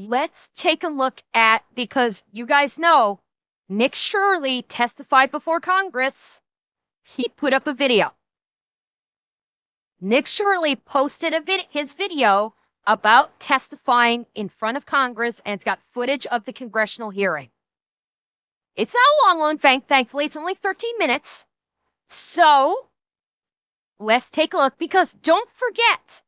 let's take a look at, because you guys know Nick Shirley testified before Congress. He put up a video. Nick Shirley posted his video about testifying in front of Congress, and it's got footage of the congressional hearing. It's not a long one, thankfully. It's only 13 minutes. So let's take a look, because don't forget,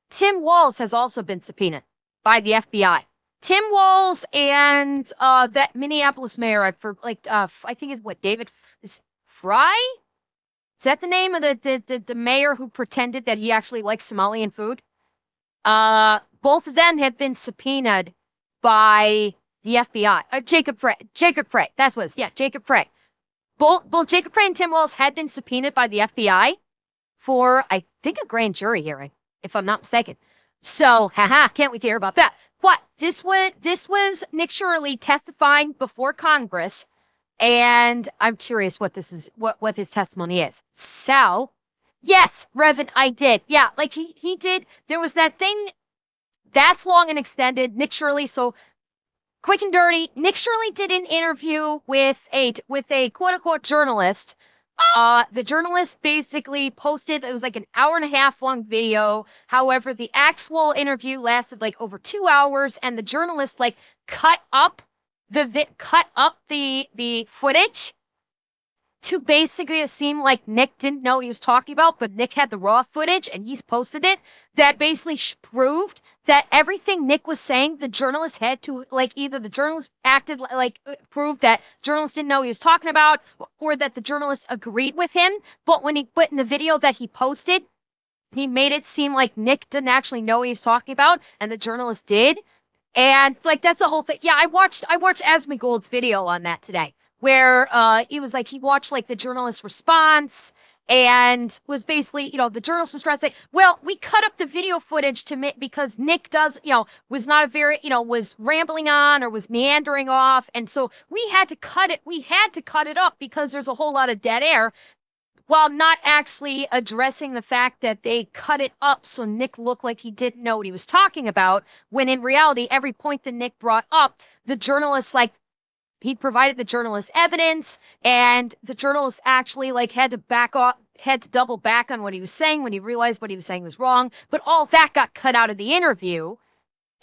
Tim Walz has also been subpoenaed by the FBI. Tim Walz and that Minneapolis mayor, I think is David Fry? Is that the name of the mayor who pretended that he actually likes Somalian food? Both of them have been subpoenaed by the FBI. Jacob Frey. That's what it is. Yeah, Jacob Frey. Both Jacob Frey and Tim Walz had been subpoenaed by the FBI for, I think, a grand jury hearing, if I'm not mistaken. So, can't wait to hear about that. But this was Nick Shirley testifying before Congress, and I'm curious what this is, what his testimony is. So, yes, Reverend, I did. Yeah, like he did. There was that thing that's long and extended. Nick Shirley, so quick and dirty. Nick Shirley did an interview with a quote unquote journalist. The journalist basically posted, it was like an hour and a half long video. However, the actual interview lasted like over 2 hours, and the journalist like cut up the footage to basically seem like Nick didn't know what he was talking about, but Nick had the raw footage and he's posted it. That basically proved that everything Nick was saying, the journalist had to, like, either the journalist acted like proved that journalist didn't know what he was talking about, or that the journalist agreed with him. But in the video that he posted, he made it seem like Nick didn't actually know what he was talking about, and the journalist did. And like, that's the whole thing. Yeah, I watched Asmongold's video on that today, where he was like, he watched like the journalist's response, and was basically, the journalist was trying to say, well, we cut up the video footage because Nick was not a very, was rambling on or was meandering off. And so we had to cut it up because there's a whole lot of dead air, while not actually addressing the fact that they cut it up so Nick looked like he didn't know what he was talking about, when in reality, every point that Nick brought up, the journalist, like, he provided the journalist evidence, and the journalist actually like had to double back on what he was saying when he realized what he was saying was wrong. But all that got cut out of the interview.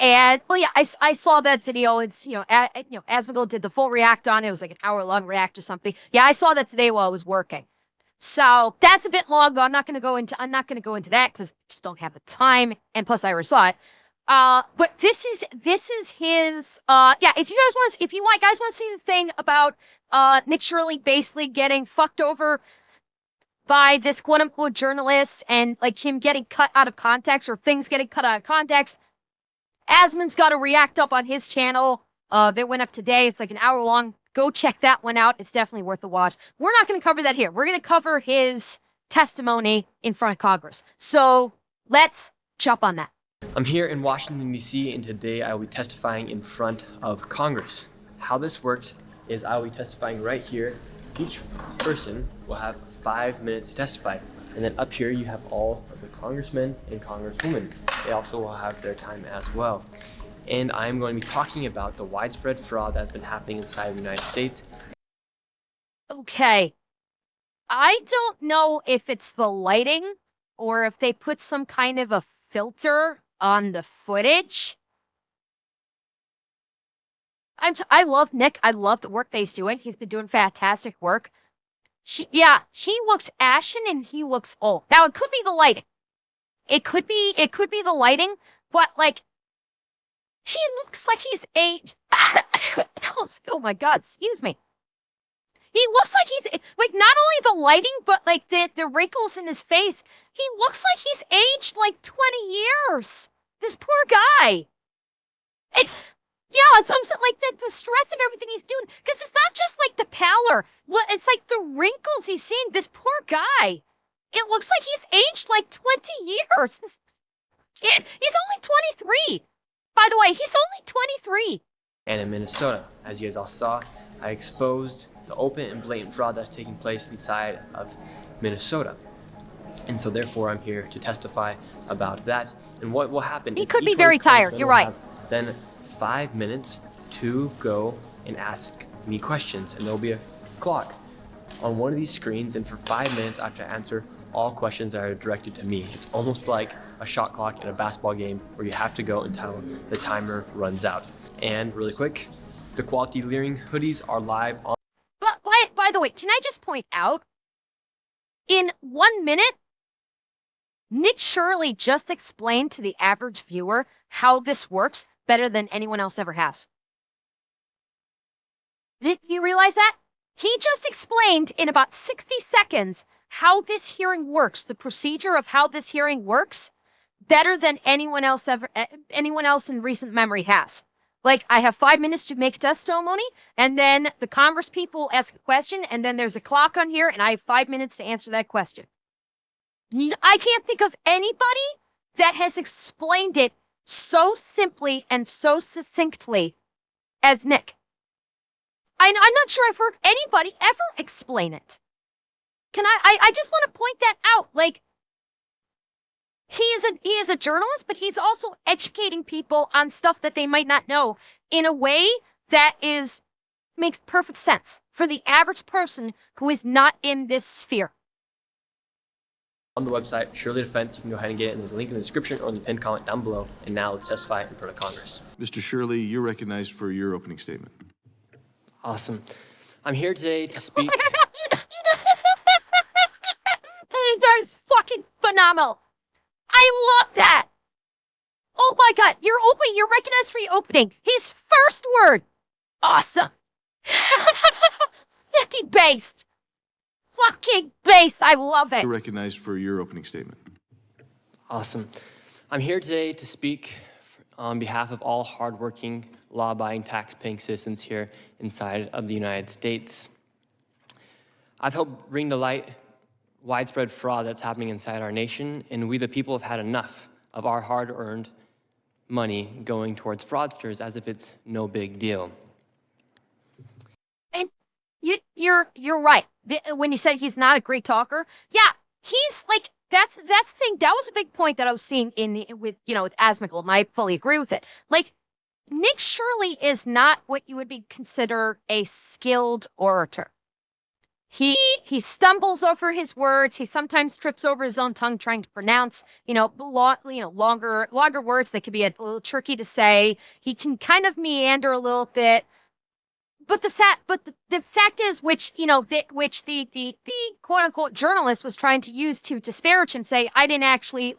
And well, yeah, I saw that video. It's Asmongold did the full react on it. It was like an hour-long react or something. Yeah, I saw that today while I was working. So that's a bit long, though. I'm not going to go into that because I just don't have the time, and plus I already saw it. But this is his, if you guys want to see the thing about, Nick Shirley basically getting fucked over by this quote unquote journalist, and like him getting cut out of context, or things getting cut out of context, Asmon's got a react up on his channel, that went up today. It's like an hour long. Go check that one out. It's definitely worth a watch. We're not going to cover that here. We're going to cover his testimony in front of Congress. So let's jump on that. I'm here in Washington, D.C., and today I will be testifying in front of Congress. How this works is I will be testifying right here. Each person will have 5 minutes to testify. And then up here you have all of the congressmen and congresswomen. They also will have their time as well. And I'm going to be talking about the widespread fraud that's been happening inside the United States. Okay. I don't know if it's the lighting or if they put some kind of a filter on the footage. I love Nick. I love the work that he's doing. He's been doing fantastic work. She looks ashen and he looks old. Now it could be the lighting. It could be the lighting, but like, he looks like he's aged. Oh my God, excuse me. He looks like he's, like, not only the lighting, but like the wrinkles in his face. He looks like he's aged like 20 years. This poor guy. Yeah, it's like the stress of everything he's doing. Because it's not just like the pallor. Well, it's like the wrinkles he's seeing. This poor guy. It looks like he's aged like 20 years. He's only 23. By the way, he's only 23. And in Minnesota, as you guys all saw, I exposed the open and blatant fraud that's taking place inside of Minnesota. And so therefore I'm here to testify about that. And what will happen He is could be each one of very the tired. congressmen You're will right. have then 5 minutes to go and ask me questions, and there'll be a clock on one of these screens, and for 5 minutes I have to answer all questions that are directed to me. It's almost like a shot clock in a basketball game where you have to go until the timer runs out. And really quick, the Quality Leering hoodies are live on. But by the way, can I just point out, in 1 minute, Nick Shirley just explained to the average viewer how this works better than anyone else ever has. Did you realize that? He just explained in about 60 seconds how this hearing works, the procedure of how this hearing works, better than anyone else in recent memory has. Like, I have 5 minutes to make a testimony, and then the Congress people ask a question, and then there's a clock on here, and I have 5 minutes to answer that question. I can't think of anybody that has explained it so simply and so succinctly as Nick. I'm not sure I've heard anybody ever explain it. I just want to point that out. Like, he is a journalist, but he's also educating people on stuff that they might not know in a way that makes perfect sense for the average person who is not in this sphere. On the website, Shirley Defense. You can go ahead and get it in the link in the description or in the pinned comment down below. And now let's testify in front of Congress. Mr. Shirley, you're recognized for your opening statement. Awesome. I'm here today to speak. That is fucking phenomenal. I love that. Oh my God, you're recognized for your opening. His first word. Awesome. Fucking based. Fucking base. I love it. You're recognized for your opening statement. Awesome. I'm here today to speak on behalf of all hardworking, law-abiding, tax-paying citizens here inside of the United States. I've helped bring to light widespread fraud that's happening inside our nation, and we the people have had enough of our hard-earned money going towards fraudsters as if it's no big deal. And you're right. When you said he's not a great talker, yeah, he's like that's the thing. That was a big point that I was seeing with Asmical, and I fully agree with it. Like, Nick Shirley is not what you would be consider a skilled orator. He stumbles over his words. He sometimes trips over his own tongue trying to pronounce, longer words that could be a little tricky to say. He can kind of meander a little bit. But the fact is, which the quote unquote journalist was trying to use to disparage him, say I didn't actually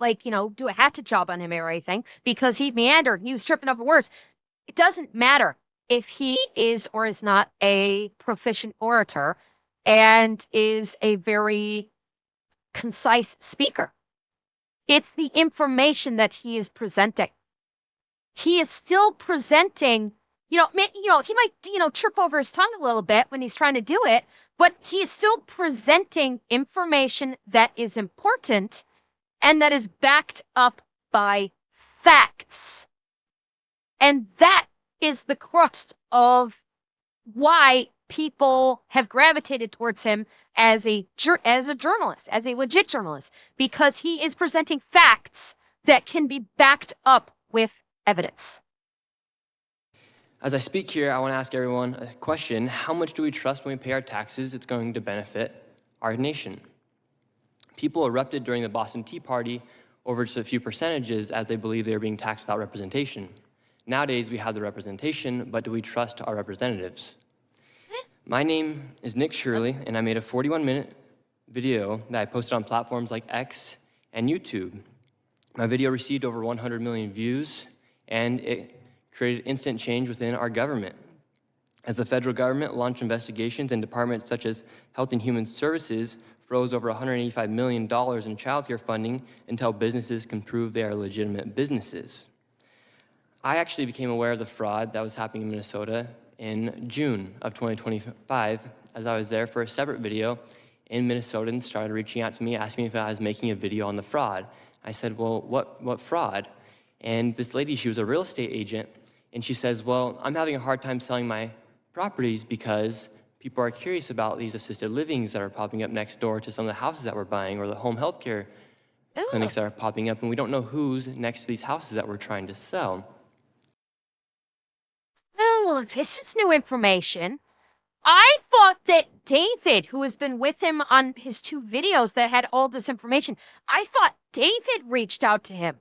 do a hatchet job on him or anything because he meandered, he was tripping over words. It doesn't matter if he is or is not a proficient orator and is a very concise speaker. It's the information that he is presenting. He is still presenting. He might, trip over his tongue a little bit when he's trying to do it, but he is still presenting information that is important and that is backed up by facts. And that is the crux of why people have gravitated towards him as a journalist, as a legit journalist, because he is presenting facts that can be backed up with evidence. As I speak here, I want to ask everyone a question. How much do we trust when we pay our taxes it's going to benefit our nation? People erupted during the Boston Tea Party over just a few percentages as they believed they were being taxed without representation. Nowadays, we have the representation, but do we trust our representatives? My name is Nick Shirley, and I made a 41-minute video that I posted on platforms like X and YouTube. My video received over 100 million views, and it created instant change within our government. As the federal government launched investigations and departments such as Health and Human Services froze over $185 million in child care funding until businesses can prove they are legitimate businesses. I actually became aware of the fraud that was happening in Minnesota in June of 2025 as I was there for a separate video, and Minnesotans started reaching out to me asking me if I was making a video on the fraud. I said, well, what fraud? And this lady, she was a real estate agent, and she says, well, I'm having a hard time selling my properties because people are curious about these assisted livings that are popping up next door to some of the houses that we're buying, or the home health care clinics that are popping up, and we don't know who's next to these houses that we're trying to sell. Oh, this is new information. I thought that David, who has been with him on his 2 videos that had all this information, I thought David reached out to him.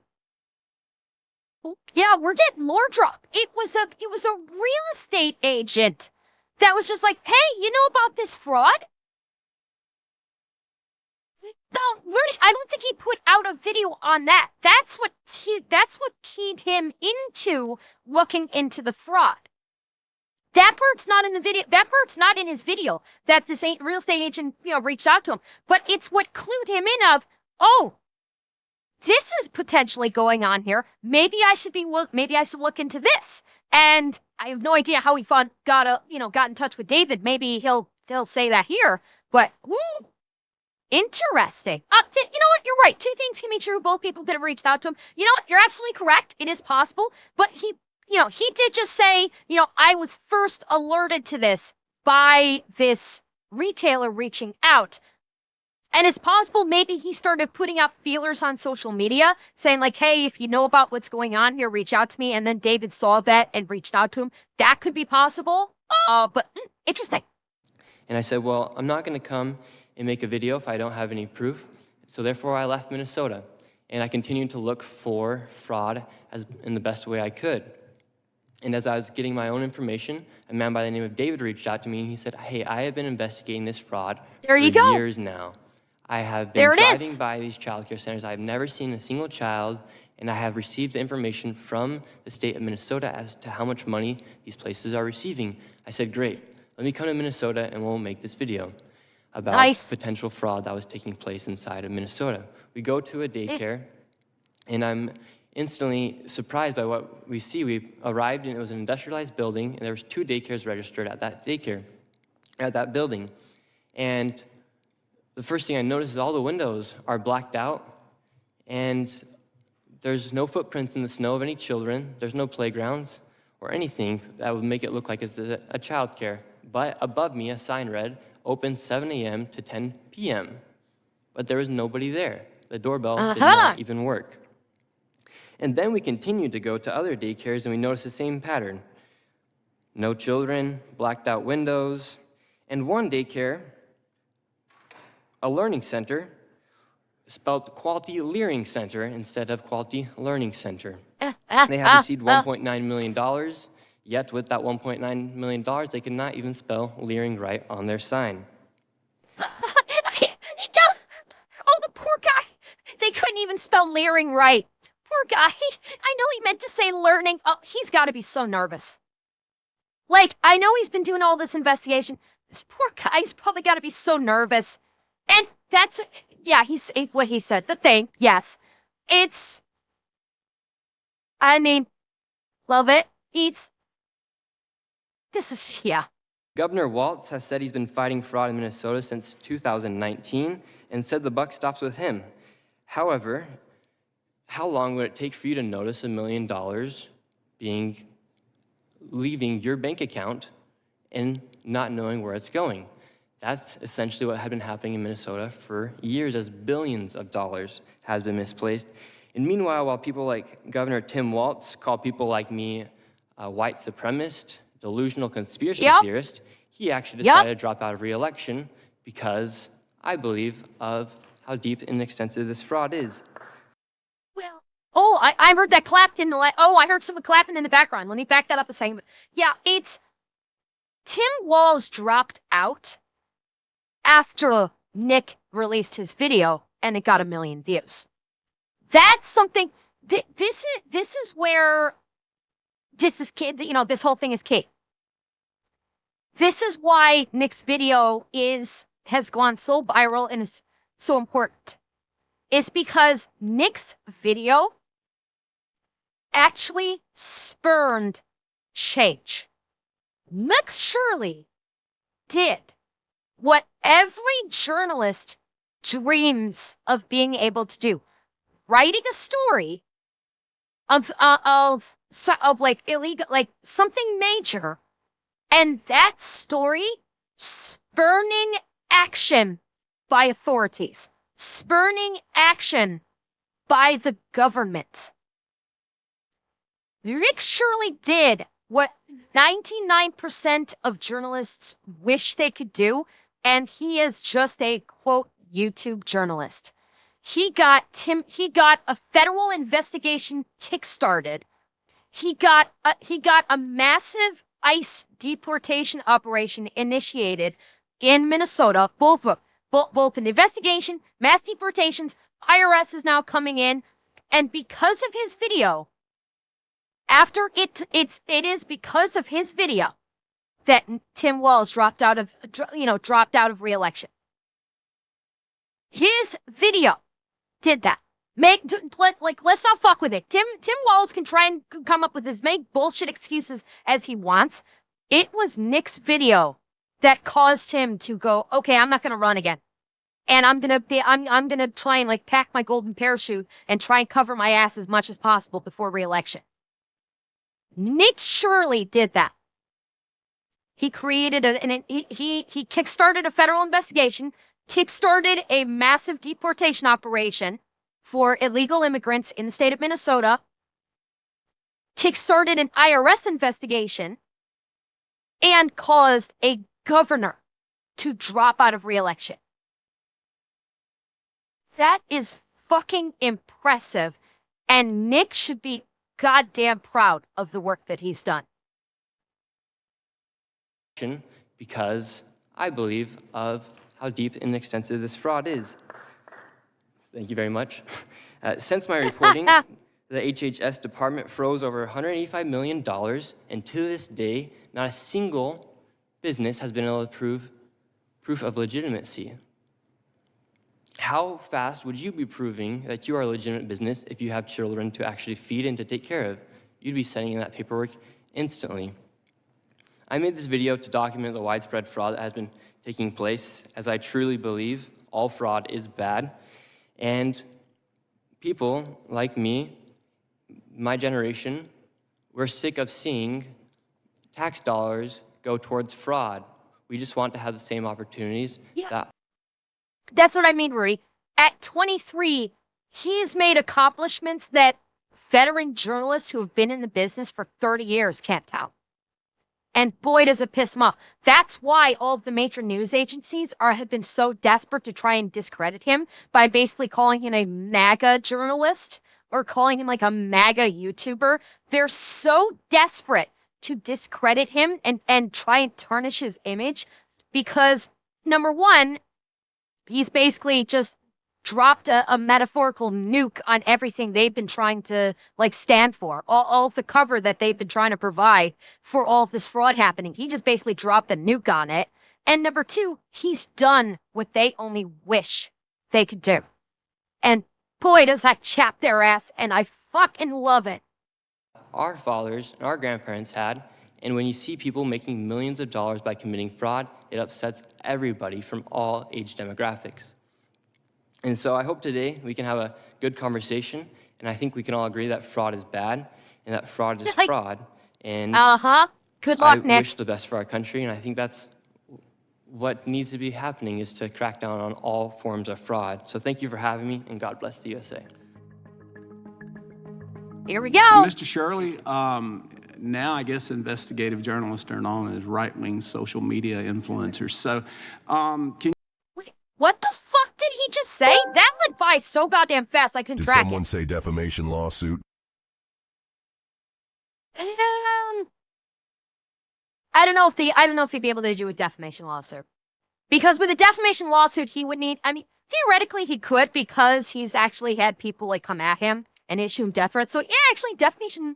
Yeah, we're getting more drop. It was a real estate agent that was just like, hey, you know about this fraud? No, I don't think he put out a video on that. That's what keyed him into looking into the fraud. That part's not in the video. That part's not in his video that this real estate agent, reached out to him. But it's what clued him in of, oh, this is potentially going on here. Maybe I should look into this. And I have no idea how he got in touch with David. Maybe he'll say that here. But interesting. You know what? You're right. 2 things can be true. Both people could have reached out to him. You know what? You're absolutely correct. It is possible. But he did just say, I was first alerted to this by this retailer reaching out. And it's possible maybe he started putting out feelers on social media saying like, hey, if you know about what's going on here, reach out to me. And then David saw that and reached out to him. That could be possible. But interesting. And I said, well, I'm not going to come and make a video if I don't have any proof. So therefore, I left Minnesota. And I continued to look for fraud in the best way I could. And as I was getting my own information, a man by the name of David reached out to me, and he said, hey, I have been investigating this fraud for years now. I have been driving by these child care centers. I have never seen a single child, and I have received the information from the state of Minnesota as to how much money these places are receiving. I said, great, let me come to Minnesota, and we'll make this video about potential fraud that was taking place inside of Minnesota. We go to a daycare, and I'm instantly surprised by what we see. We arrived, and it was an industrialized building, and there was 2 daycares registered at that building. And the first thing I noticed is all the windows are blacked out, and there's no footprints in the snow of any children. There's no playgrounds or anything that would make it look like it's a child care. But above me, a sign read, open 7 a.m. to 10 p.m. But there was nobody there. The doorbell did not even work. And then we continued to go to other daycares, and we noticed the same pattern. No children, blacked out windows, and one daycare, a learning center, spelled Quality Learning Center instead of Quality Learning Center. They have received $1.9 million, yet with that $1.9 million, they could not even spell leering right on their sign. Oh, the poor guy. They couldn't even spell leering right. Poor guy. I know he meant to say learning. Oh, he's got to be so nervous. Like, I know he's been doing all this investigation. This poor guy's probably got to be so nervous. And that's, yeah, he's what he said. The thing, yes. It's, I mean, love it. This is, yeah. Governor Walz has said he's been fighting fraud in Minnesota since 2019 and said the buck stops with him. However, how long would it take for you to notice $1 million leaving your bank account and not knowing where it's going? That's essentially what had been happening in Minnesota for years, as billions of dollars has been misplaced. And meanwhile, while people like Governor Tim Walz call people like me a white supremacist, delusional conspiracy theorist, he actually decided to drop out of re-election because I believe of how deep and extensive this fraud is. Well, I heard that clapped in the I heard someone clapping in the background. Let me back that up a second. Yeah, it's Tim Walz dropped out after Nick released his video and it got 1 million views. That's something. This is where this is key. This whole thing is key. This is why Nick's video has gone so viral and is so important. It's because Nick's video actually spurned change. Nick Shirley did what every journalist dreams of being able to do: writing a story of like illegal, like something major, and that story spurning action by authorities, spurning action by the government. Nick Shirley did what 99% of journalists wish they could do, and he is just a, quote, YouTube journalist. He got a federal investigation kickstarted. He got a massive ICE deportation operation initiated in Minnesota, both an investigation, mass deportations, IRS is now coming in, and because of his video, it is because of his video that Tim Walz dropped out of re-election. His video did that. Let's not fuck with it. Tim Walz can try and come up with as many bullshit excuses as he wants. It was Nick's video that caused him to go, okay, I'm not gonna run again. And I'm gonna try and like pack my golden parachute and try and cover my ass as much as possible before re-election. Nick Shirley did that. He created he kickstarted a federal investigation, kickstarted a massive deportation operation for illegal immigrants in the state of Minnesota, kickstarted an IRS investigation, and caused a governor to drop out of re-election. That is fucking impressive, and Nick should be goddamn proud of the work that he's done. Because I believe of how deep and extensive this fraud is. Thank you very much. Since my reporting, the HHS department froze over $185 million, and to this day, not a single business has been able to prove proof of legitimacy. How fast would you be proving that you are a legitimate business if you have children to actually feed and to take care of? You'd be sending in that paperwork instantly. I made this video to document the widespread fraud that has been taking place, as I truly believe all fraud is bad. And people like me, my generation, we're sick of seeing tax dollars go towards fraud. We just want to have the same opportunities. Yeah. That's what I mean, Rudy. At 23, he's made accomplishments that veteran journalists who have been in the business for 30 years can't tout. And boy, does it piss him off. That's why all of the major news agencies have been so desperate to try and discredit him by basically calling him a MAGA journalist or calling him like a MAGA YouTuber. They're so desperate to discredit him and try and tarnish his image because, number one, he's basically just dropped a metaphorical nuke on everything they've been trying to like stand for, all of the cover that they've been trying to provide for all of this fraud happening. He just basically dropped a nuke on it. And number two, he's done what they only wish they could do. And boy, does that chap their ass, and I fucking love it. Our fathers and our grandparents had, and when you see people making millions of dollars by committing fraud, it upsets everybody from all age demographics. And so I hope today we can have a good conversation, and I think we can all agree that fraud is bad, and that fraud is fraud. And Good luck, Nick. I wish the best for our country, and I think that's what needs to be happening is to crack down on all forms of fraud. So thank you for having me, and God bless the USA. Here we go. Mr. Shirley, now I guess investigative journalists are known as right-wing social media influencers. So can Wait, what the fuck did he just say? That went by so goddamn fast I couldn't Did track someone it. say defamation lawsuit? I don't know if he'd be able to do a defamation lawsuit. Because with a defamation lawsuit, he would need, I mean, theoretically he could because he's actually had people like come at him and issue him death threats. So yeah, actually defamation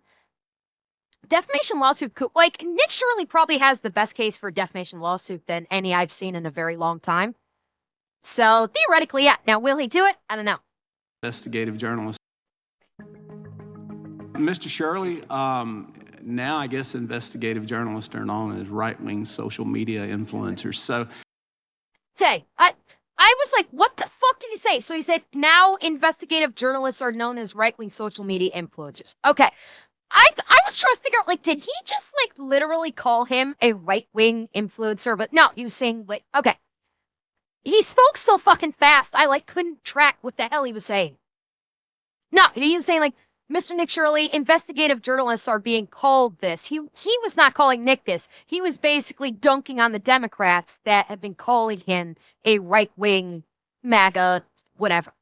lawsuit could, like, Nick Shirley probably has the best case for a defamation lawsuit than any I've seen in a very long time. So theoretically, yeah. Now, will he do it? I don't know. investigative journalists. Mr. Shirley, now I guess investigative journalists are known as right-wing social media influencers. So Hey, I was like, what the fuck did he say? So he said, now investigative journalists are known as right-wing social media influencers. Okay. I was trying to figure out, like, did he just, like, literally call him a right-wing influencer? But no, he was saying, like, okay. He spoke so fucking fast, I, like, couldn't track what the hell he was saying. No, he was saying, like, Mr. Nick Shirley, investigative journalists are being called this. He was not calling Nick this. He was basically dunking on the Democrats that have been calling him a right-wing MAGA whatever.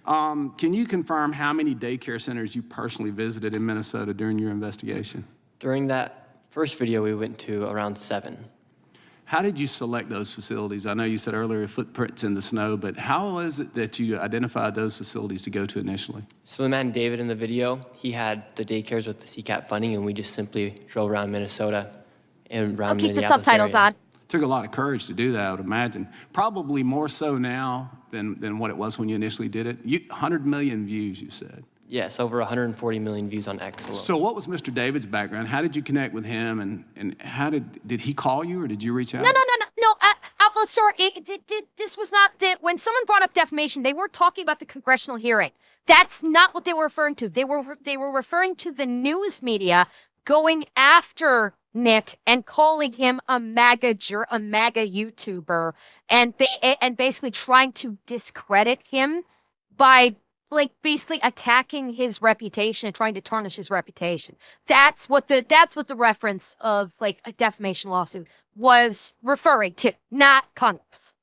Can you confirm how many daycare centers you personally visited in Minnesota during your investigation? During that first video, we went to around 7. How did you select those facilities? I know you said earlier footprints in the snow, but how is it that you identified those facilities to go to initially? So the man David in the video, he had the daycares with the CCAP funding, and we just simply drove around Minnesota and around I'll keep the Minneapolis subtitles area. on. Took a lot of courage to do that, I would imagine. Probably more so now than what it was when you initially did it. 100 million views, you said. Yes, over 140 million views on X alone. So what was Mr. David's background? How did you connect with him, and how did he call you, or did you reach out? No. Alpha, sorry, this was not, when someone brought up defamation, they weren't talking about the congressional hearing. That's not what they were referring to. They were referring to the news media going after Nick and calling him a MAGA YouTuber, and basically trying to discredit him by, like, basically attacking his reputation and trying to tarnish his reputation. That's what the reference of, like, a defamation lawsuit was referring to, not Congress.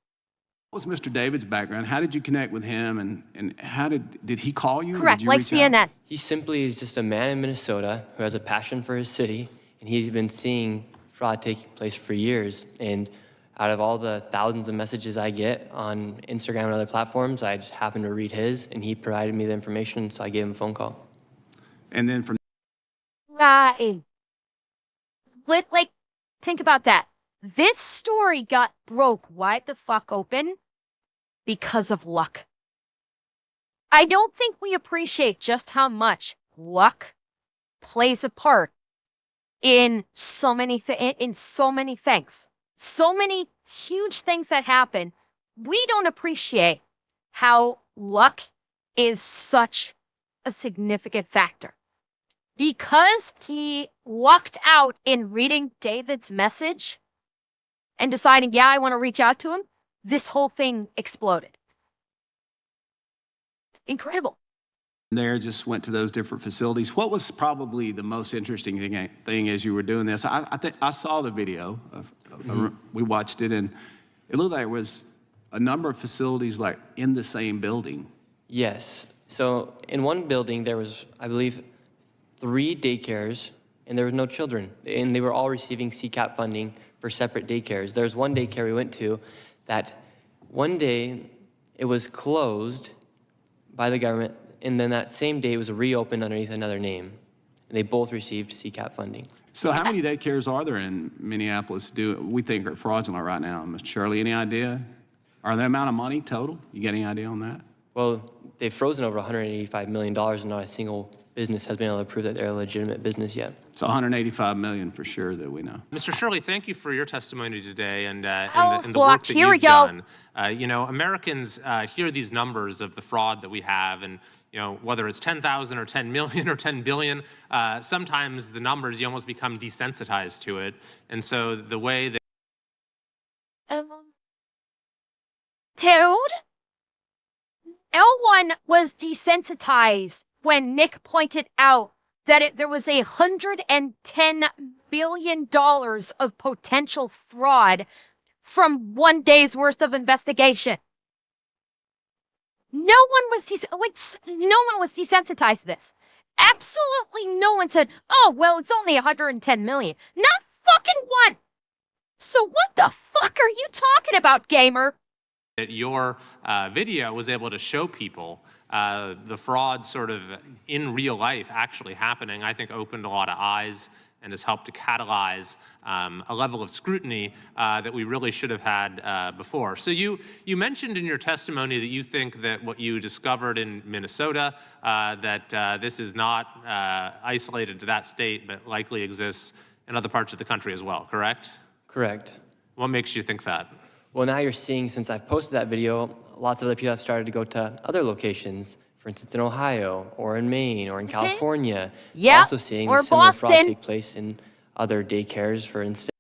What was Mr. David's background? How did you connect with him, and how did he call you? Or Correct, did you like reach out? CNN. He simply is just a man in Minnesota who has a passion for his city, and he's been seeing fraud taking place for years. And out of all the thousands of messages I get on Instagram and other platforms, I just happened to read his, and he provided me the information, so I gave him a phone call. And then from Right. Like, think about that. This story got broke wide the fuck open because of luck. I don't think we appreciate just how much luck plays a part in so many things. So many huge things that happen. We don't appreciate how luck is such a significant factor. Because he lucked out in reading David's message and deciding, yeah, I want to reach out to him, this whole thing exploded. Incredible. there, just went to those different facilities. What was probably the most interesting thing as you were doing this? I think I saw the video. We watched it, and it looked like there was a number of facilities like in the same building. Yes. So in one building, there was, I believe, 3 daycares, and there was no children. And they were all receiving CCAP funding for separate daycares. There's one daycare we went to that one day it was closed by the government, and then that same day it was reopened underneath another name. And they both received CCAP funding. So how many daycares are there in Minneapolis we think are fraudulent right now? Mr. Shirley, any idea? Are the amount of money total? You got any idea on that? Well, they've frozen over $185 million, and not a single business has been able to prove that they're a legitimate business yet. It's $185 million for sure that we know. Mr. Shirley, thank you for your testimony today and the look, work that here we you've go. done. You know, Americans hear these numbers of the fraud that we have, and you know, whether it's 10,000 or 10 million or 10 billion, sometimes the numbers, you almost become desensitized to it. And so the way that Dude, no one was desensitized when Nick pointed out that there was $110 billion of potential fraud from one day's worth of investigation. No one was desensitized to this. Absolutely no one said, "Oh, well, it's only 110 million." Not fucking one. So what the fuck are you talking about, gamer? your video was able to show people the fraud sort of in real life actually happening, I think opened a lot of eyes and has helped to catalyze a level of scrutiny that we really should have had before. So you mentioned in your testimony that you think that what you discovered in Minnesota, that this is not isolated to that state, but likely exists in other parts of the country as well, correct? Correct. What makes you think that? Well, now you're seeing, since I've posted that video, lots of other people have started to go to other locations. For for instance, in Ohio or in Maine or in California. Yeah, Also seeing or similar fraud Boston. take place in other daycares, for instance.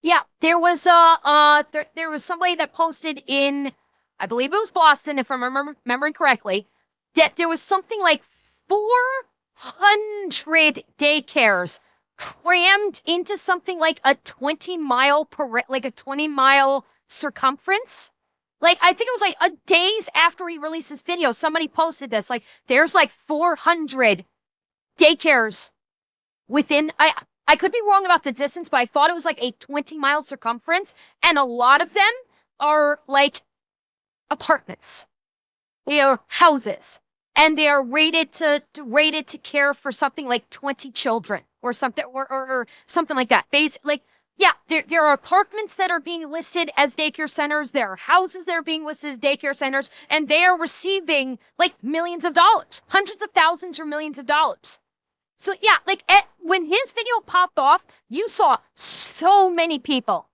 Yeah, there was there was somebody that posted in, I believe it was Boston, if I'm remembering correctly, that there was something like 400 daycares crammed into something like a 20-mile circumference. Like, I think it was like a days after he released this video, somebody posted this. Like, there's like 400 daycares within. I could be wrong about the distance, but I thought it was like a 20-mile circumference, and a lot of them are like apartments. They are houses, and they are rated to care for something like 20 children or something or something like that. Basically, yeah, there are apartments that are being listed as daycare centers. There are houses that are being listed as daycare centers, and they are receiving like millions of dollars, hundreds of thousands or millions of dollars. So yeah, like when his video popped off, you saw so many people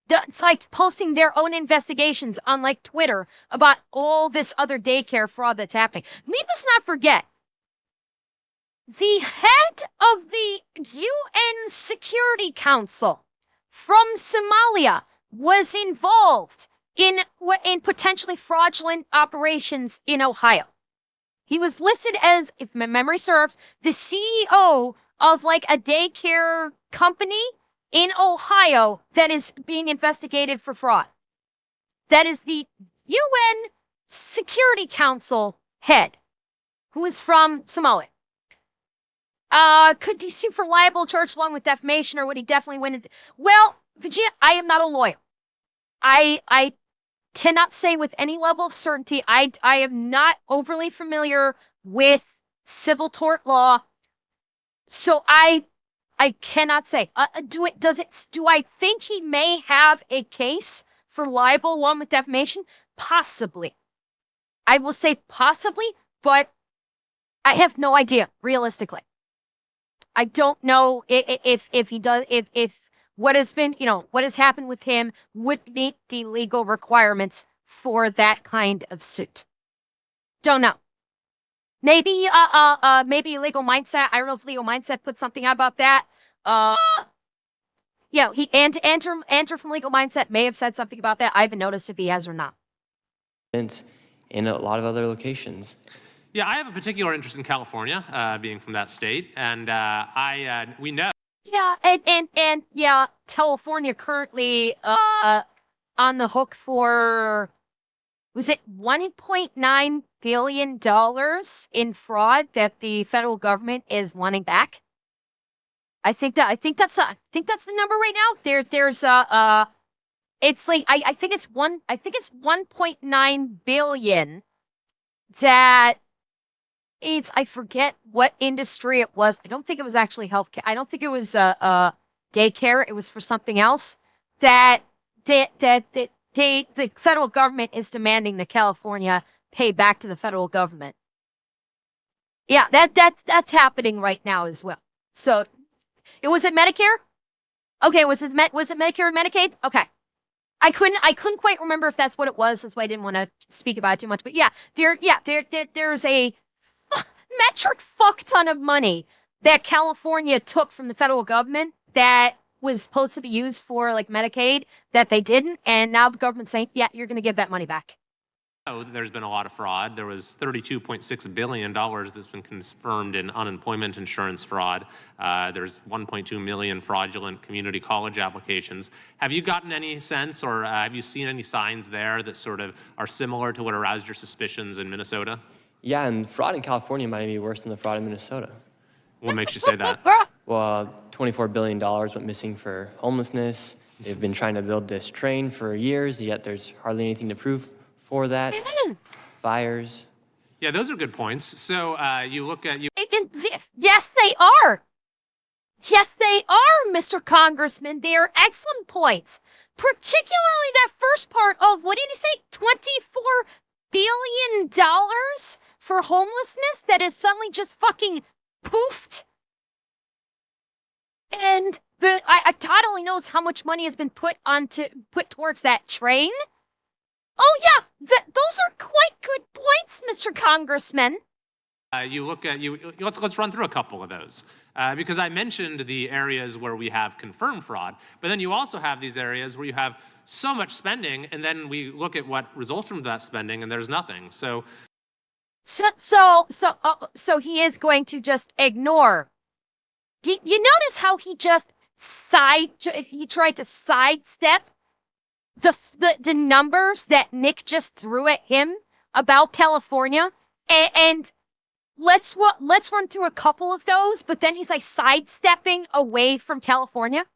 that's like posting their own investigations on like Twitter about all this other daycare fraud that's happening. Let us not forget, the head of the UN Security Council from Somalia was involved in potentially fraudulent operations in Ohio. He was listed as, if my memory serves, the CEO of like a daycare company in Ohio that is being investigated for fraud. That is the UN Security Council head, who is from Somalia. Could he sue for libel charges along with defamation, or would he definitely win? Well, Virginia, I am not a lawyer. I cannot say with any level of certainty. I am not overly familiar with civil tort law, so I cannot say. Do I think he may have a case for libel along with defamation? Possibly. I will say possibly, but I have no idea realistically. I don't know if he does, if what has been, what has happened with him would meet the legal requirements for that kind of suit. Don't know. Maybe Legal Mindset. I don't know if Legal Mindset put something out about that. Yeah, Andrew from Legal Mindset may have said something about that. I haven't noticed if he has or not. In a lot of other locations. Yeah, I have a particular interest in California, being from that state, and we know. Yeah, and yeah, California currently on the hook for, was it $1.9 billion in fraud that the federal government is wanting back? I think that's the number right now. There's it's like I think it's 1.9 billion that it's, I forget what industry it was. I don't think it was actually healthcare. I don't think it was daycare. It was for something else that the federal government is demanding that California pay back to the federal government. Yeah, that's happening right now as well. So, was it Medicare? Okay, was it Medicare and Medicaid? Okay. I couldn't quite remember if that's what it was. That's why I didn't want to speak about it too much. But yeah, there's a metric fuck ton of money that California took from the federal government that was supposed to be used for like Medicaid that they didn't, and now the government's saying, yeah, you're going to give that money back. There's been a lot of fraud. There was $32.6 billion that's been confirmed in unemployment insurance fraud. There's 1.2 million fraudulent community college applications. Have you gotten any sense, or have you seen any signs there that sort of are similar to what aroused your suspicions in Minnesota? Yeah, and fraud in California might be worse than the fraud in Minnesota. What makes you say that? Well, $24 billion went missing for homelessness. They've been trying to build this train for years, yet there's hardly anything to prove for that. Fires. Yeah, those are good points. So you look at... Yes, they are. Yes, they are, Mr. Congressman. They are excellent points. Particularly that first part of, what did he say, $24 billion for homelessness that is suddenly just fucking poofed? And God only knows how much money has been put towards that train. Oh, yeah, those are quite good points, Mr. Congressman. You look at let's run through a couple of those because I mentioned the areas where we have confirmed fraud, but then you also have these areas where you have so much spending, and then we look at what results from that spending, and there's nothing. So he is going to just ignore. You notice how he just he tried to sidestep the numbers that Nick just threw at him about California, and let's run through a couple of those, but then he's like sidestepping away from California.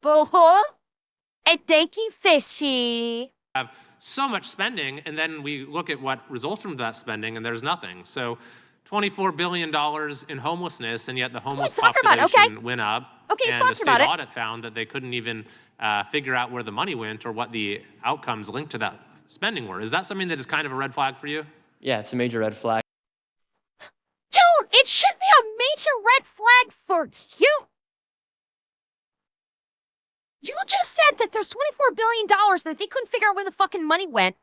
Bull. And thank you, fishy. have so much spending, and then we look at what results from that spending, and there's nothing. So $24 billion in homelessness, and yet the homeless population went up. Okay, and the state audit found that they couldn't even figure out where the money went or what the outcomes linked to that spending were. Is that something that is kind of a red flag for you? Yeah, it's a major red flag. Dude, it should be a major red flag for you. You just said that there's $24 billion that they couldn't figure out where the fucking money went.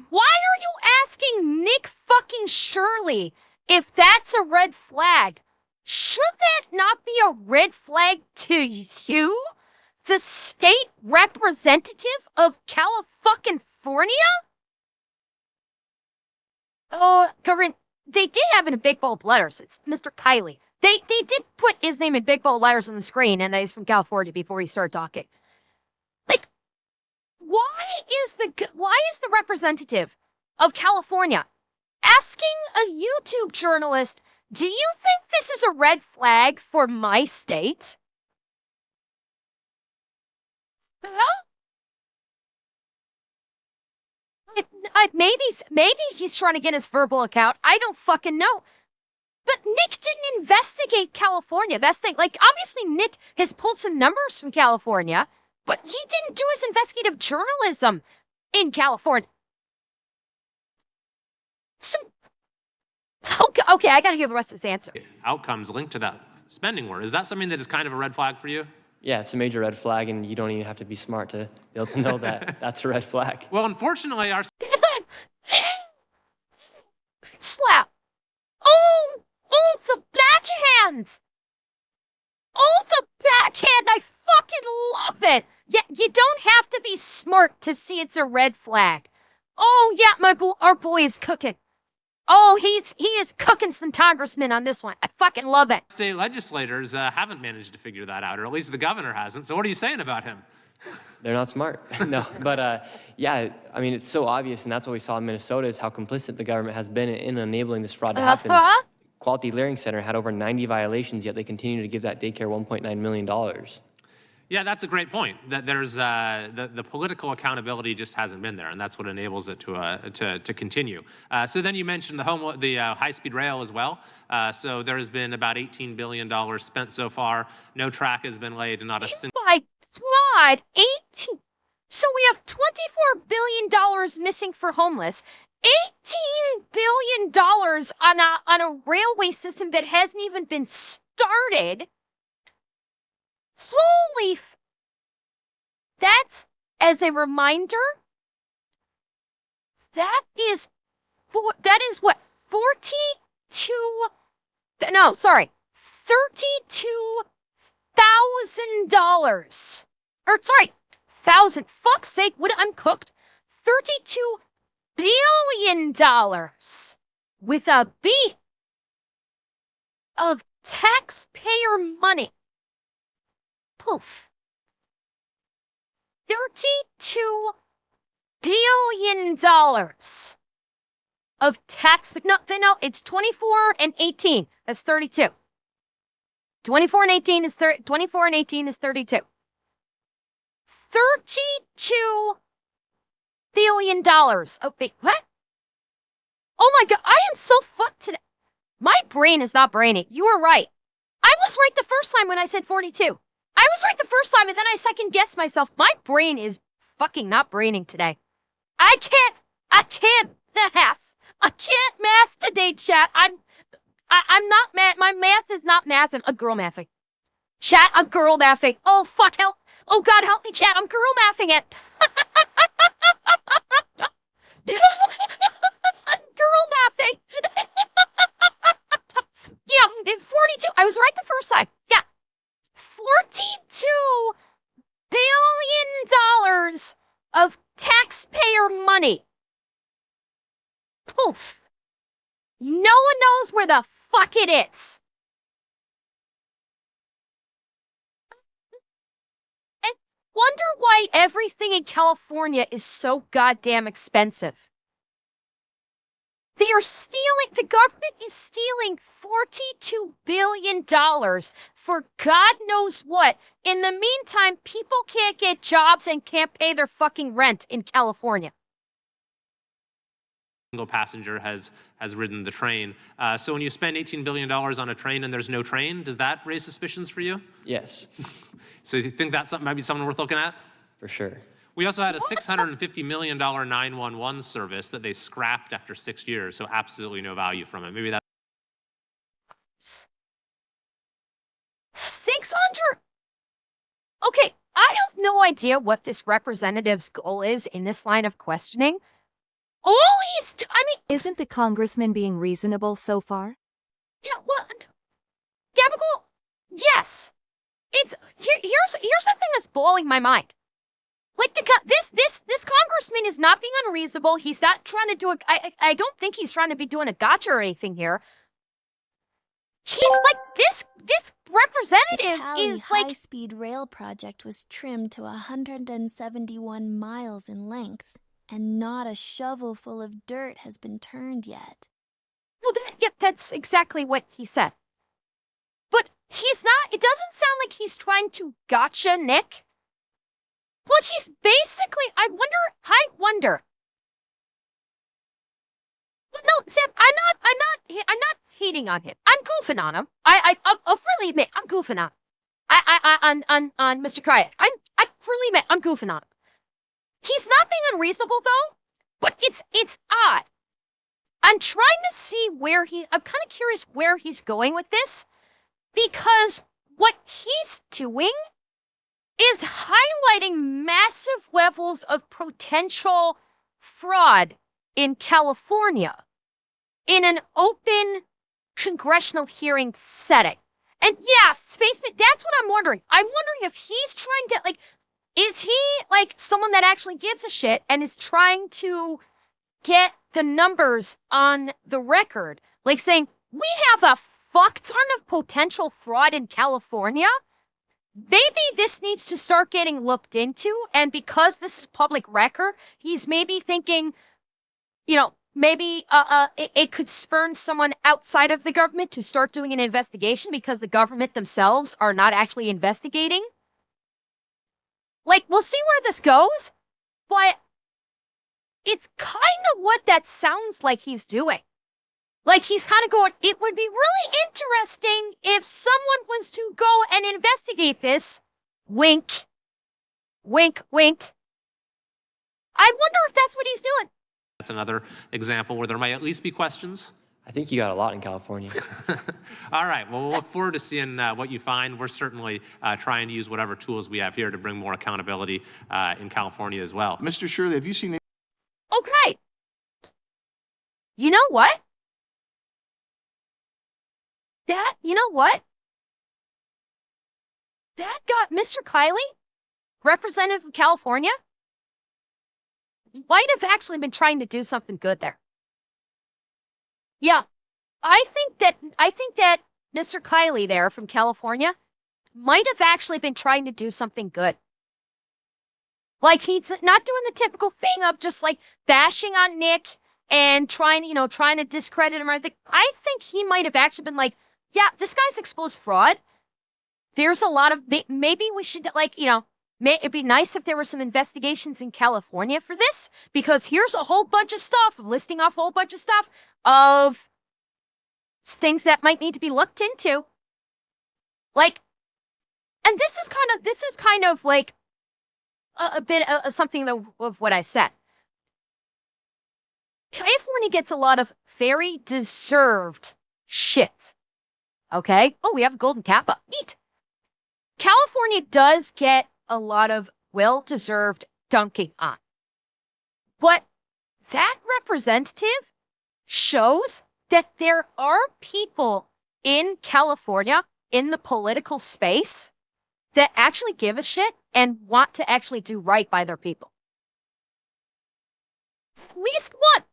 Why are you asking Nick fucking Shirley if that's a red flag? Should that not be a red flag to you? The state representative of California? Oh, government, they did have it in big bold letters. It's Mr. Kiley. They did put his name in big bold letters on the screen, and that he's from California before he started talking. Like, why is the representative of California asking a YouTube journalist, do you think this is a red flag for my state? Huh? Maybe he's trying to get his verbal account. I don't fucking know. But Nick didn't investigate California. That's the thing. Like, obviously, Nick has pulled some numbers from California, but he didn't do his investigative journalism in California. So, okay, I gotta hear the rest of this answer. Outcomes linked to that spending were. Is that something that is kind of a red flag for you? Yeah, it's a major red flag, and you don't even have to be smart to be able to know that that's a red flag. Well, unfortunately, our Slap. Oh, the backhand. Oh, the backhand. I fucking love it. Yeah, you don't have to be smart to see it's a red flag. Oh, yeah, our boy is cooking. Oh, he is cooking some congressmen on this one. I fucking love it. state legislators haven't managed to figure that out, or at least the governor hasn't. So what are you saying about him? They're not smart. No, but yeah, I mean, it's so obvious, and that's what we saw in Minnesota is how complicit the government has been in enabling this fraud to happen. Quality Learning Center had over 90 violations, yet they continue to give that daycare $1.9 million. Yeah, that's a great point. That there's the political accountability just hasn't been there, and that's what enables it to continue. So then you mentioned the high-speed rail as well. So there has been about $18 billion spent so far. No track has been laid, and not a single. My God, 18. So we have $24 billion missing for homeless. $18 billion on a railway system that hasn't even been started. Holy that's, as a reminder, that is what, 42, no, sorry, $32,000. Or, sorry, thousand, fuck's sake, I'm cooked. $32 billion with a B of taxpayer money. Poof. $32 billion of tax. No, it's 24 and 18. That's 32. 24 and 18 is 24 and 18 is 32. $32 billion. Oh, wait, what? Oh my God, I am so fucked today. My brain is not braining. You were right. I was right the first time when I said 42. I was right the first time, and then I second guessed myself. My brain is fucking not braining today. I can't math. I can't math today, chat. I'm not math. My math is not mathing. A girl mathing. Chat, I'm girl mathing. Oh, fuck, help. Oh, God, help me, chat. I'm girl mathing it. 42. I was right the first time. Yeah. $42 billion of taxpayer money. Poof. No one knows where the fuck it is. And wonder why everything in California is so goddamn expensive. They are stealing, the government is stealing $42 billion for God knows what. In the meantime, people can't get jobs and can't pay their fucking rent in California. Single passenger has ridden the train. So when you spend $18 billion on a train and there's no train, does that raise suspicions for you? Yes, So you think that might be something worth looking at? for sure. We also had a $650 million 911 service that they scrapped after 6 years, so absolutely no value from it. Maybe that. 600. Okay, I have no idea what this representative's goal is in this line of questioning. Isn't the congressman being reasonable so far? Yeah, well, Gabagool, yes. Here's something that's blowing my mind. Like this congressman is not being unreasonable. He's not trying to do I don't think he's trying to be doing a gotcha or anything here. He's like this representative The is like high-speed rail project was trimmed to 171 miles in length, and not a shovelful of dirt has been turned yet. well, that's exactly what he said. But he's not. It doesn't sound like he's trying to gotcha Nick. But he's basically. I wonder. Well, no, Sam. I'm not hating on him. I'm goofing on him. I'll freely admit I'm goofing on him. On Mr. Kryak. I freely admit I'm goofing on him. He's not being unreasonable though, but it's odd. I'm trying to see I'm kind of curious where he's going with this, because what he's doing is highlighting massive levels of potential fraud in California in an open congressional hearing setting. And yeah, Spaceman, that's what I'm wondering. I'm wondering if he's trying to, is he like someone that actually gives a shit and is trying to get the numbers on the record? Like saying, we have a fuck ton of potential fraud in California. Maybe this needs to start getting looked into. And because this is public record, he's maybe thinking, maybe it could spurn someone outside of the government to start doing an investigation because the government themselves are not actually investigating. Like, we'll see where this goes, but it's kind of what that sounds like he's doing. Like, he's kind of going, it would be really interesting if someone was to go and investigate this. Wink. Wink, wink. I wonder if that's what he's doing. That's another example where there might at least be questions. I think you got a lot in California. All right, well, we'll look forward to seeing what you find. We're certainly trying to use whatever tools we have here to bring more accountability in California as well. Mr. Shirley, have you seen Okay. You know what? That got Mr. Kiley, representative of California, might have actually been trying to do something good there. Yeah, I think that Mr. Kiley there from California might have actually been trying to do something good. Like, he's not doing the typical thing of just like bashing on Nick and trying to discredit him or anything. I think he might have actually been like, yeah, this guy's exposed fraud. There's a lot of, maybe we should it'd be nice if there were some investigations in California for this, because here's a whole bunch of stuff, listing off a whole bunch of stuff of things that might need to be looked into. Like, and this is kind of like a bit of something of what I said. California gets a lot of very deserved shit. Okay? Oh, we have a golden kappa. Neat. California does get a lot of well-deserved dunking on. But that representative shows that there are people in California, in the political space, that actually give a shit and want to actually do right by their people. At least one.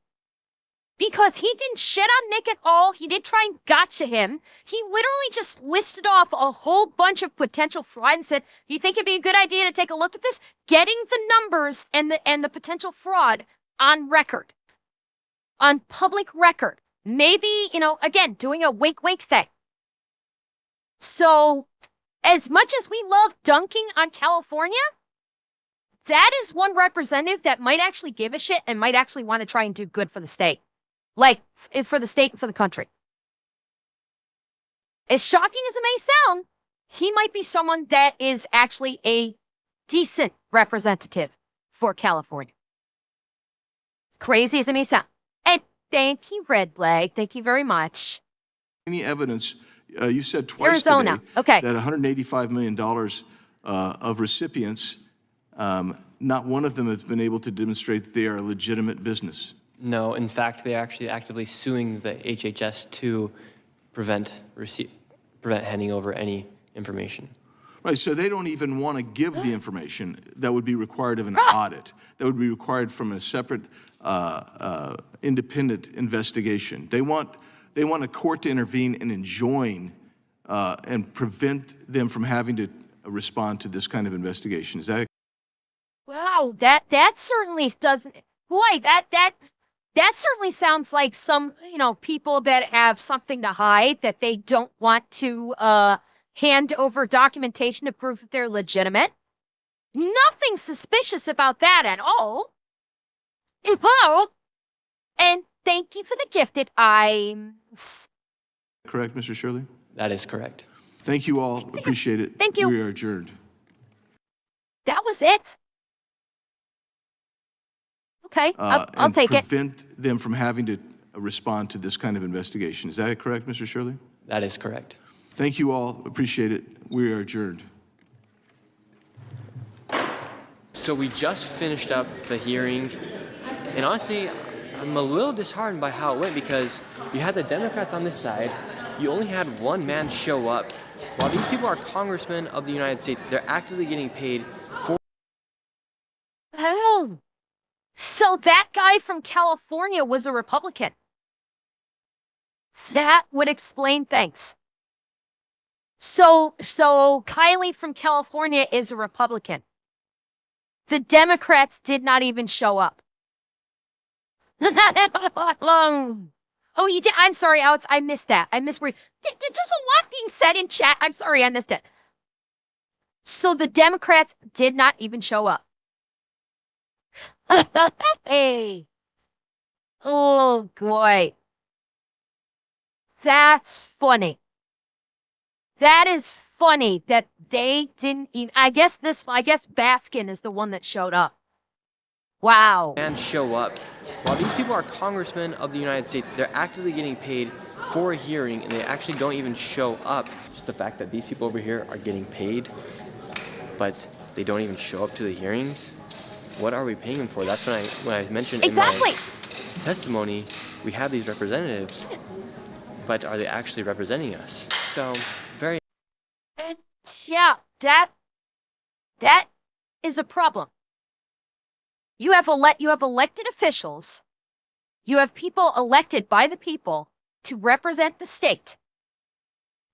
Because he didn't shit on Nick at all. He did try and gotcha him. He literally just listed off a whole bunch of potential fraud and said, you think it'd be a good idea to take a look at this? Getting the numbers and the potential fraud on record. On public record. Maybe, again, doing a wink wink thing. So, as much as we love dunking on California, that is one representative that might actually give a shit and might actually want to try and do good for the state. Like, for the state and for the country. As shocking as it may sound, he might be someone that is actually a decent representative for California. Crazy as it may sound. And thank you, Red Flag. Thank you very much. Any evidence, you said twice Arizona. today Okay. that $185 million of recipients, not one of them has been able to demonstrate that they are a legitimate business. No, in fact, they're actually actively suing the HHS to prevent handing over any information. Right, so they don't even want to give the information that would be required of an audit, that would be required from a separate independent investigation. They want a court to intervene and enjoin and prevent them from having to respond to this kind of investigation. Is that? Wow, that certainly doesn't. Boy, that certainly sounds like some, people that have something to hide that they don't want to hand over documentation to prove that they're legitimate. Nothing suspicious about that at all. Oh, and thank you for the gifted items. Correct, Mr. Shirley? That is correct. Thank you all. Appreciate it. Thank you. We are adjourned. That was it. Okay, I'll take it. Prevent them from having to respond to this kind of investigation. Is that correct, Mr. Shirley? That is correct. Thank you all. Appreciate it. We are adjourned. So we just finished up the hearing, and honestly, I'm a little disheartened by how it went because you had the Democrats on this side, you only had one man show up. While these people are congressmen of the United States, they're actively getting paid for. Oh, so that guy from California was a Republican. That would explain things. So Kylie from California is a Republican. The Democrats did not even show up. Oh, you did? I'm sorry, Alex. I missed that. I missed where. There's a lot being said in chat. I'm sorry, I missed it. So the Democrats did not even show up. Hey. Oh, boy. That's funny. That is funny that they didn't even. I guess Baskin is the one that showed up. Wow. And show up. While these people are congressmen of the United States, they're actively getting paid for a hearing, and they actually don't even show up. Just the fact that these people over here are getting paid, but they don't even show up to the hearings. What are we paying them for? That's when I mentioned Exactly. in my testimony, we have these representatives, but are they actually representing us? So very. And yeah, that is a problem. You have elected officials. You have people elected by the people to represent the state,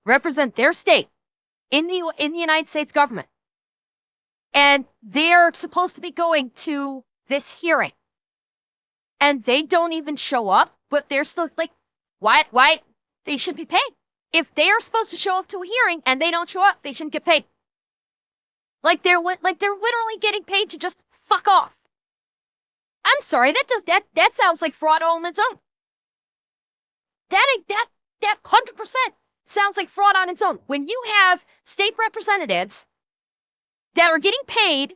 represent their state in the United States government. And they're supposed to be going to this hearing. And they don't even show up, but they're still like, why? They should be paid. If they are supposed to show up to a hearing and they don't show up, they shouldn't get paid. Like they're literally getting paid to just fuck off. I'm sorry, that sounds like fraud all on its own. That 100% sounds like fraud on its own. When you have state representatives that are getting paid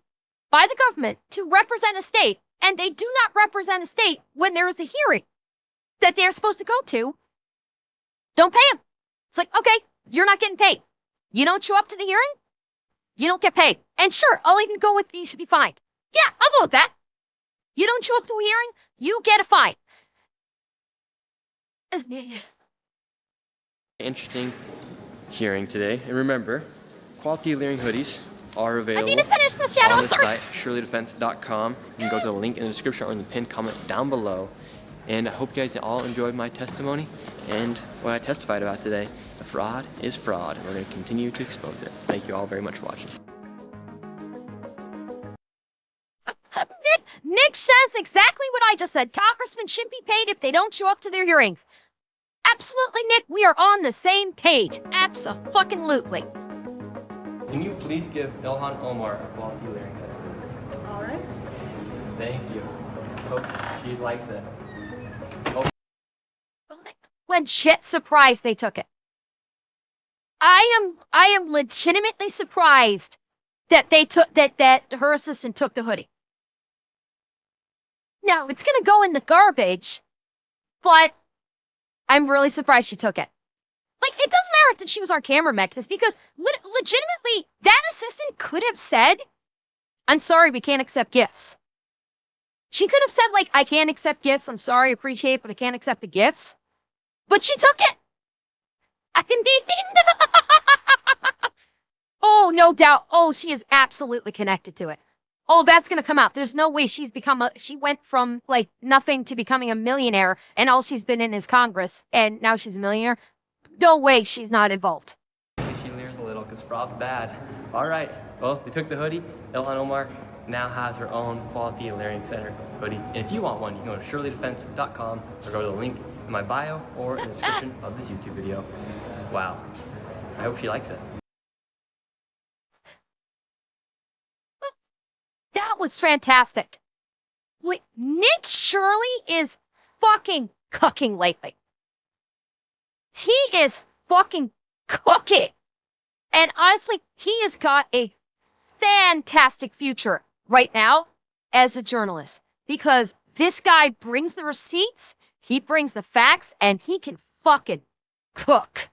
by the government to represent a state, and they do not represent a state when there is a hearing that they're supposed to go to, don't pay them. It's like, okay, you're not getting paid. You don't show up to the hearing, you don't get paid. And sure, I'll even go with you should be fined. Yeah, I'll go with that. You don't show up to a hearing, you get a fine. Interesting hearing today. And remember, quality layering hoodies are I available need to finish the shadow. on I'm the sorry. site, shirleydefense.com. You can go to the link in the description or in the pinned comment down below. And I hope you guys all enjoyed my testimony and what I testified about today. The fraud is fraud, and we're going to continue to expose it. Thank you all very much for watching. Nick says exactly what I just said. Congressmen shouldn't be paid if they don't show up to their hearings. Absolutely, Nick. We are on the same page. Abso-fucking-lutely. Can you please give Ilhan Omar a quality layering set? All right. Thank you. Hope she likes it. When shit surprised they took it. I am legitimately surprised that they took that her assistant took the hoodie. Now it's gonna go in the garbage, but I'm really surprised she took it. Like, it doesn't matter that she was our camera mechanist, because legitimately that assistant could have said, "I'm sorry, we can't accept gifts." She could have said, like, "I can't accept gifts. I'm sorry, appreciate it, but I can't accept the gifts." But she took it. I can be Oh, no doubt. Oh, she is absolutely connected to it. Oh, that's going to come out. There's no way she went from, like, nothing to becoming a millionaire, and all she's been in is Congress, and now she's a millionaire. No way she's not involved. She leers a little because fraud's bad. All right. Well, they took the hoodie. Ilhan Omar now has her own quality layering center hoodie. And if you want one, you can go to shirleydefense.com or go to the link in my bio or in the description of this YouTube video. Wow. I hope she likes it. That was fantastic. Wait, Nick Shirley is fucking cooking lately. He is fucking cooking. And honestly, he has got a fantastic future right now as a journalist, because this guy brings the receipts, he brings the facts, and he can fucking cook.